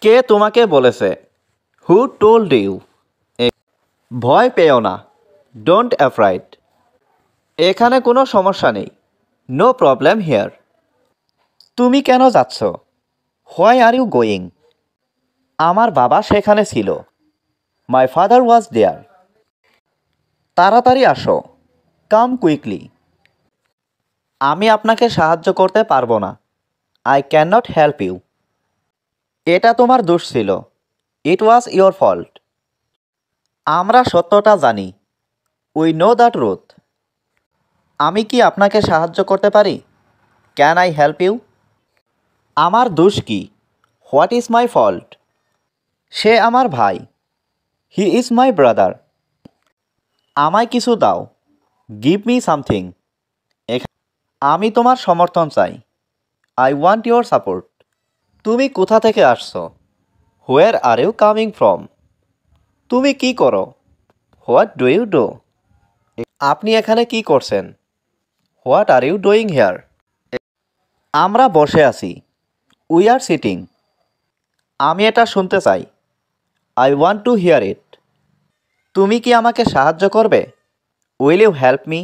কে তোমাকে বলেছে? Who told you? ভয় পেও না, ডোন্ট অ্যাফ্রাইড। এখানে কোনো সমস্যা নেই, নো প্রবলেম হিয়ার। তুমি কেন যাচ্ছ? Why are you going? আমার বাবা সেখানে ছিল, মাই ফাদার ওয়াজ দেয়ার। তাড়াতাড়ি আসো, কাম কুইকলি। আমি আপনাকে সাহায্য করতে পারবো না, I can not help you. এটা তোমার দোষ ছিল, ইট ওয়াজ ইয়োর ফল্ট। আমরা সত্যটা জানি, উই নো দ্য ট্রুথ। আমি কি আপনাকে সাহায্য করতে পারি? Can I help you? আমার দোষ কি? What is my fault? সে আমার ভাই, হি ইজ মাই ব্রাদার। আমায় কিছু দাও, গিভ মি সামথিং। আমি তোমার সমর্থন চাই, আই ওয়ান্ট ইউর সাপোর্ট। তুমি কোথা থেকে আসছো? Where are you coming from? তুমি কি করো? What do you do? আপনি এখানে কি করছেন? What are you doing here? আমরা বসে আছি, উই আর সিটিং। আমি এটা শুনতে চাই, I want to hear it. তুমি কি আমাকে সাহায্য করবে? Will you help me?